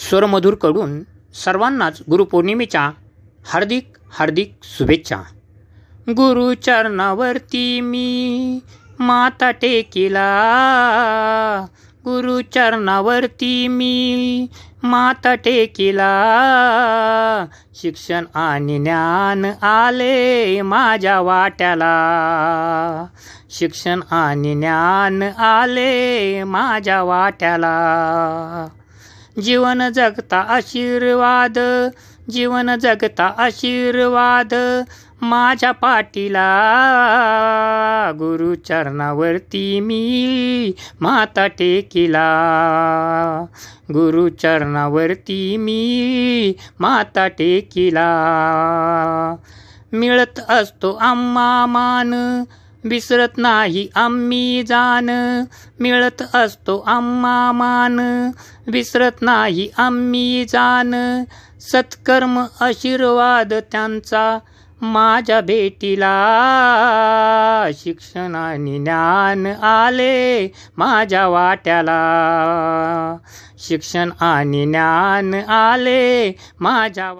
स्वरमधुरकडून सर्वांनाच गुरुपौर्णिमेच्या हार्दिक हार्दिक शुभेच्छा. गुरुचरणावरती मी माथा टेकिला, गुरुचरणावरती मी माथा टेकिला. शिक्षण आणि ज्ञान आले माझ्या वाट्याला, शिक्षण आणि ज्ञान आले माझ्या वाट्याला. जीवन जगता आशीर्वाद, जीवन जगता आशीर्वाद माझ्या पाठीला. गुरुचरणावरती मी माथा टेकिला, गुरुचरणावरती मी माथा टेकिला. मिळत असतो आम्हा मान, विसरत नाही आम्ही जाण. मिळत असतो आम्हा मान, विसरत नाही आम्ही जाण. सत्कर्म आशीर्वाद त्यांचा माझ्या भेटीला. शिक्षण आणि ज्ञान आले माझ्या वाट्याला, शिक्षण आणि ज्ञान आले माझ्या